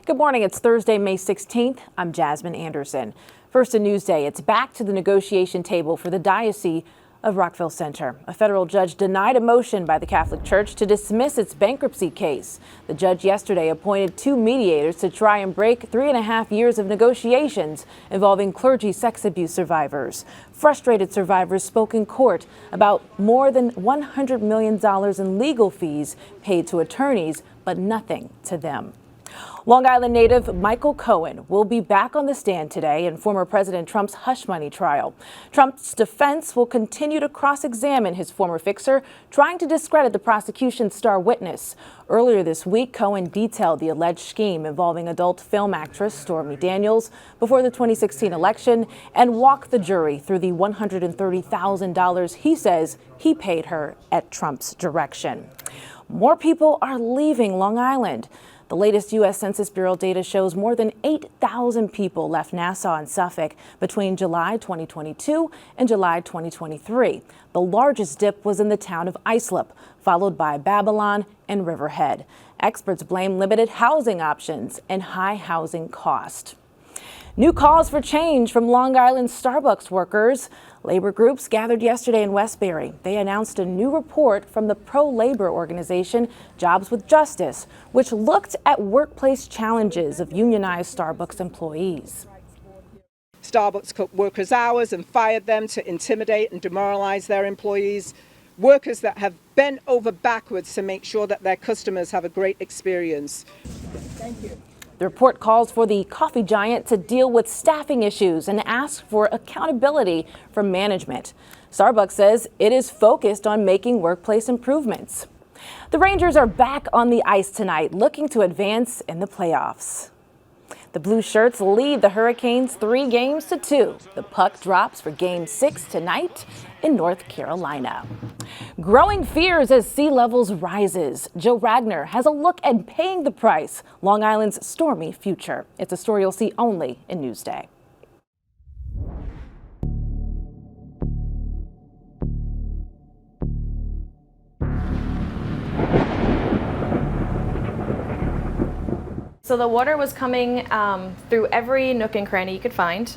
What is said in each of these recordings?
Good morning. It's Thursday, May 16th. I'm Jasmine Anderson. First in Newsday, it's back to the negotiation table for the Diocese of Rockville Center. A federal judge denied a motion by the Catholic Church to dismiss its bankruptcy case. The judge yesterday appointed 2 mediators to try and break 3.5 years of negotiations involving clergy sex abuse survivors. Frustrated survivors spoke in court about more than $100 million in legal fees paid to attorneys, but nothing to them. Long Island native Michael Cohen will be back on the stand today in former President Trump's hush money trial. Trump's defense will continue to cross-examine his former fixer, trying to discredit the prosecution's star witness. Earlier this week, Cohen detailed the alleged scheme involving adult film actress Stormy Daniels before the 2016 election and walked the jury through the $130,000 he says he paid her at Trump's direction. More people are leaving Long Island. The latest U.S. Census Bureau data shows more than 8,000 people left Nassau and Suffolk between July 2022 and July 2023. The largest dip was in the town of Islip, followed by Babylon and Riverhead. Experts blame limited housing options and high housing cost. New calls for change from Long Island Starbucks workers. Labor groups gathered yesterday in Westbury. They announced a new report from the pro-labor organization Jobs with Justice, which looked at workplace challenges of unionized Starbucks employees. Starbucks cut workers' hours and fired them to intimidate and demoralize their employees. Workers that have bent over backwards to make sure that their customers have a great experience. Thank you. The report calls for the coffee giant to deal with staffing issues and asks for accountability from management. Starbucks says it is focused on making workplace improvements. The Rangers are back on the ice tonight, looking to advance in the playoffs. The Blue Shirts lead the Hurricanes 3-2. The puck drops for Game 6 tonight in North Carolina. Growing fears as sea levels rises. Joe Ragnar has a look at paying the price, Long Island's stormy future. It's a story you'll see only in Newsday. So the water was coming through every nook and cranny you could find.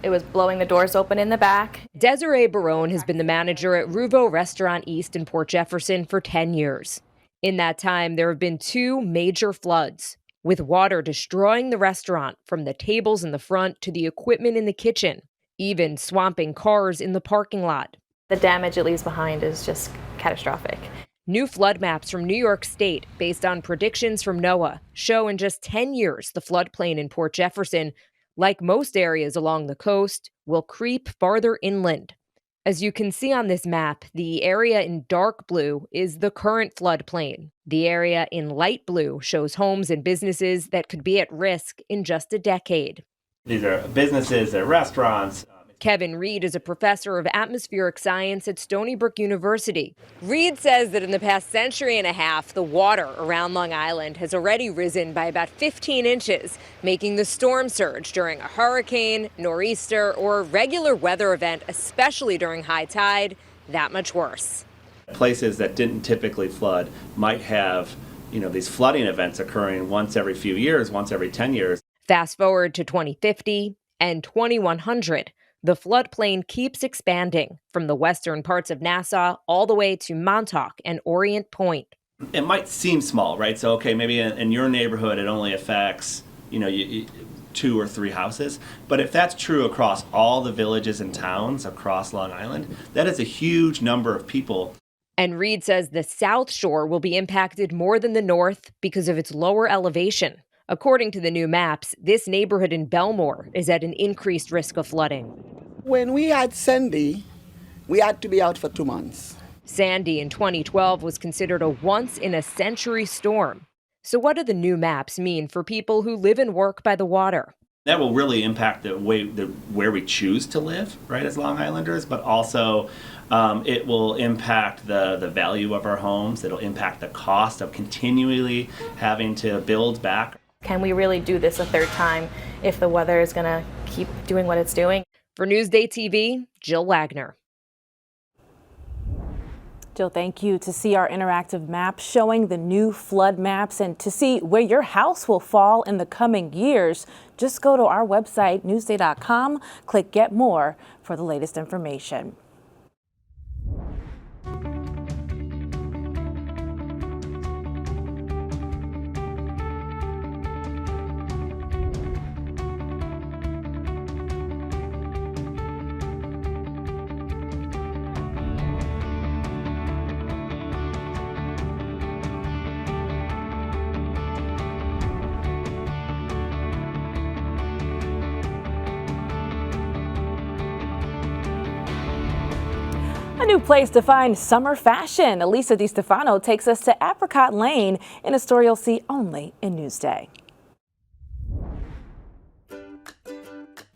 It was blowing the doors open in the back. Desiree Barone has been the manager at Ruvo Restaurant East in Port Jefferson for 10 years. In that time, there have been 2 major floods, with water destroying the restaurant from the tables in the front to the equipment in the kitchen, even swamping cars in the parking lot. The damage it leaves behind is just catastrophic. New flood maps from New York State, based on predictions from NOAA, show in just 10 years the floodplain in Port Jefferson, like most areas along the coast, will creep farther inland. As you can see on this map, the area in dark blue is the current floodplain. The area in light blue shows homes and businesses that could be at risk in just a decade. These are businesses, they're restaurants. Kevin Reed is a professor of atmospheric science at Stony Brook University. Reed says that in the past century and a half, the water around Long Island has already risen by about 15 inches, making the storm surge during a hurricane, nor'easter, or regular weather event, especially during high tide, that much worse. Places that didn't typically flood might have, these flooding events occurring once every few years, once every 10 years. Fast forward to 2050 and 2100. The floodplain keeps expanding from the western parts of Nassau all the way to Montauk and Orient Point. It might seem small, right? So, okay, maybe in your neighborhood it only affects, 2 or 3 houses. But if that's true across all the villages and towns across Long Island, that is a huge number of people. And Reed says the South Shore will be impacted more than the North because of its lower elevation. According to the new maps, this neighborhood in Belmore is at an increased risk of flooding. When we had Sandy, we had to be out for 2 months. Sandy in 2012 was considered a once-in-a-century storm. So what do the new maps mean for people who live and work by the water? That will really impact where we choose to live, right, as Long Islanders, but also it will impact the value of our homes. It'll impact the cost of continually having to build back. Can we really do this a third time if the weather is going to keep doing what it's doing? For NewsdayTV, Jill Wagner. Jill, thank you. To see our interactive map showing the new flood maps and to see where your house will fall in the coming years, just go to our website, newsday.com, click Get More for the latest information. A new place to find summer fashion. Elisa DiStefano takes us to Apricot Lane in a story you'll see only in Newsday.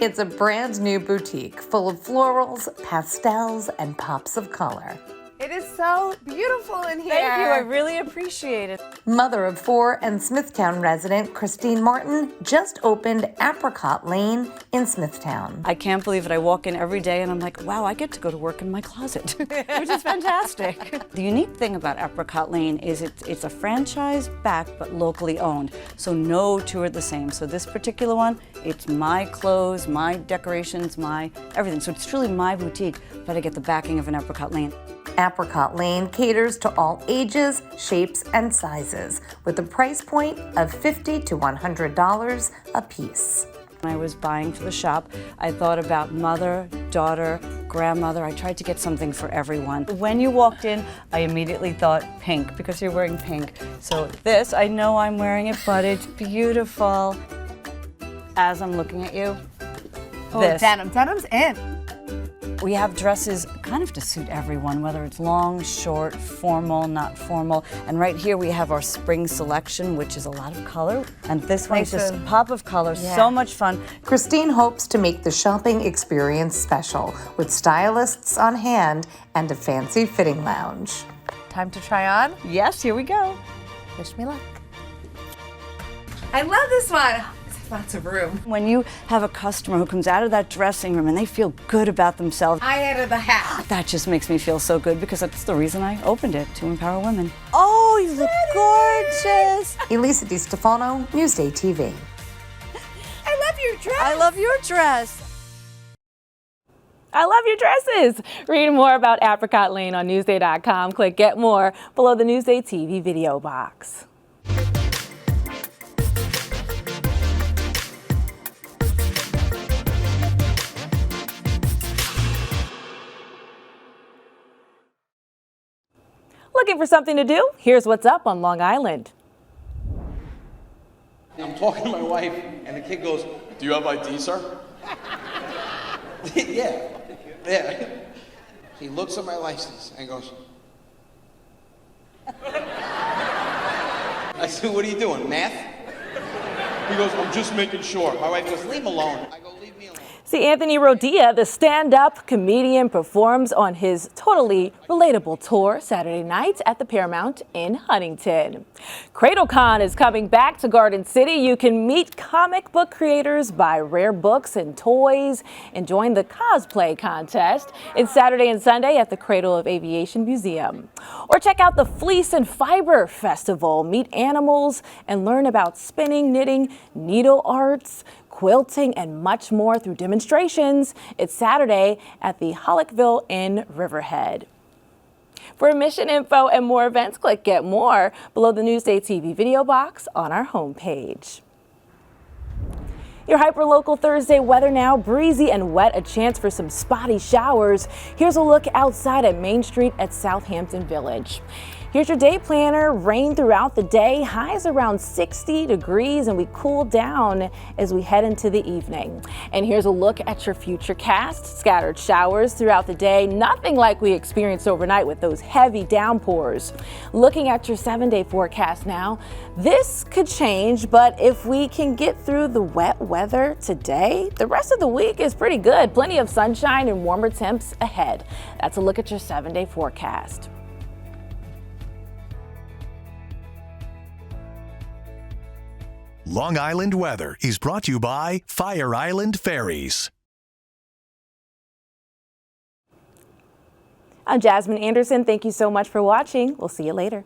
It's a brand new boutique full of florals, pastels, and pops of color. It is so beautiful in here. Thank you, I really appreciate it. Mother of four and Smithtown resident Christine Martin just opened Apricot Lane in Smithtown. I can't believe it. I walk in every day and I'm like, wow, I get to go to work in my closet, which is fantastic. The unique thing about Apricot Lane is it's a franchise back but locally owned, so no two are the same. So this particular one, it's my clothes, my decorations, my everything. So it's truly my boutique, but I get the backing of an Apricot Lane. Apricot Lane caters to all ages, shapes, and sizes with a price point of $50 to $100 a piece. When I was buying for the shop, I thought about mother, daughter, grandmother. I tried to get something for everyone. When you walked in, I immediately thought pink because you're wearing pink. So this, I know I'm wearing it, but it's beautiful. As I'm looking at you, this. Denim's in. We have dresses kind of to suit everyone, whether it's long, short, formal, not formal. And right here we have our spring selection, which is a lot of color. And this one's just a pop of color, so much fun. Christine hopes to make the shopping experience special with stylists on hand and a fancy fitting lounge. Time to try on. Yes, here we go. Wish me luck. I love this one. Lots of room. When you have a customer who comes out of that dressing room and they feel good about themselves, I added the hat. that just makes me feel so good because that's the reason I opened it, to empower women. Oh, you look gorgeous. Elisa DiStefano, Newsday TV. I love your dress. I love your dress. I love your dresses. Read more about Apricot Lane on Newsday.com. Click Get More below the Newsday TV video box. Looking for something to do? Here's what's up on Long Island. I'm talking to my wife, and the kid goes, "Do you have ID, sir?" Yeah. He looks at my license and goes, I said, "What are you doing, math?" He goes, "I'm just making sure." My wife goes, "Leave him alone." I go, "Leave me alone." See, Anthony Rodia, the stand-up comedian, performs on his Totally Relatable tour Saturday night at the Paramount in Huntington. CradleCon is coming back to Garden City. You can meet comic book creators, buy rare books and toys, and join the cosplay contest. It's Saturday and Sunday at the Cradle of Aviation Museum. Or check out the Fleece and Fiber Festival. Meet animals and learn about spinning, knitting, needle arts, quilting, and much more through demonstrations. It's Saturday at the Hollickville in Riverhead. For mission info and more events, click Get More below the Newsday TV video box on our homepage. Your hyperlocal Thursday weather now, breezy and wet, a chance for some spotty showers. Here's a look outside at Main Street at Southampton Village. Here's your day planner. Rain throughout the day, highs around 60 degrees, and we cool down as we head into the evening. And here's a look at your futurecast. Scattered showers throughout the day, nothing like we experienced overnight with those heavy downpours. Looking at your 7-day forecast now, this could change, but if we can get through the wet weather today, the rest of the week is pretty good. Plenty of sunshine and warmer temps ahead. That's a look at your 7-day forecast. Long Island weather is brought to you by Fire Island Ferries. I'm Jasmine Anderson. Thank you so much for watching. We'll see you later.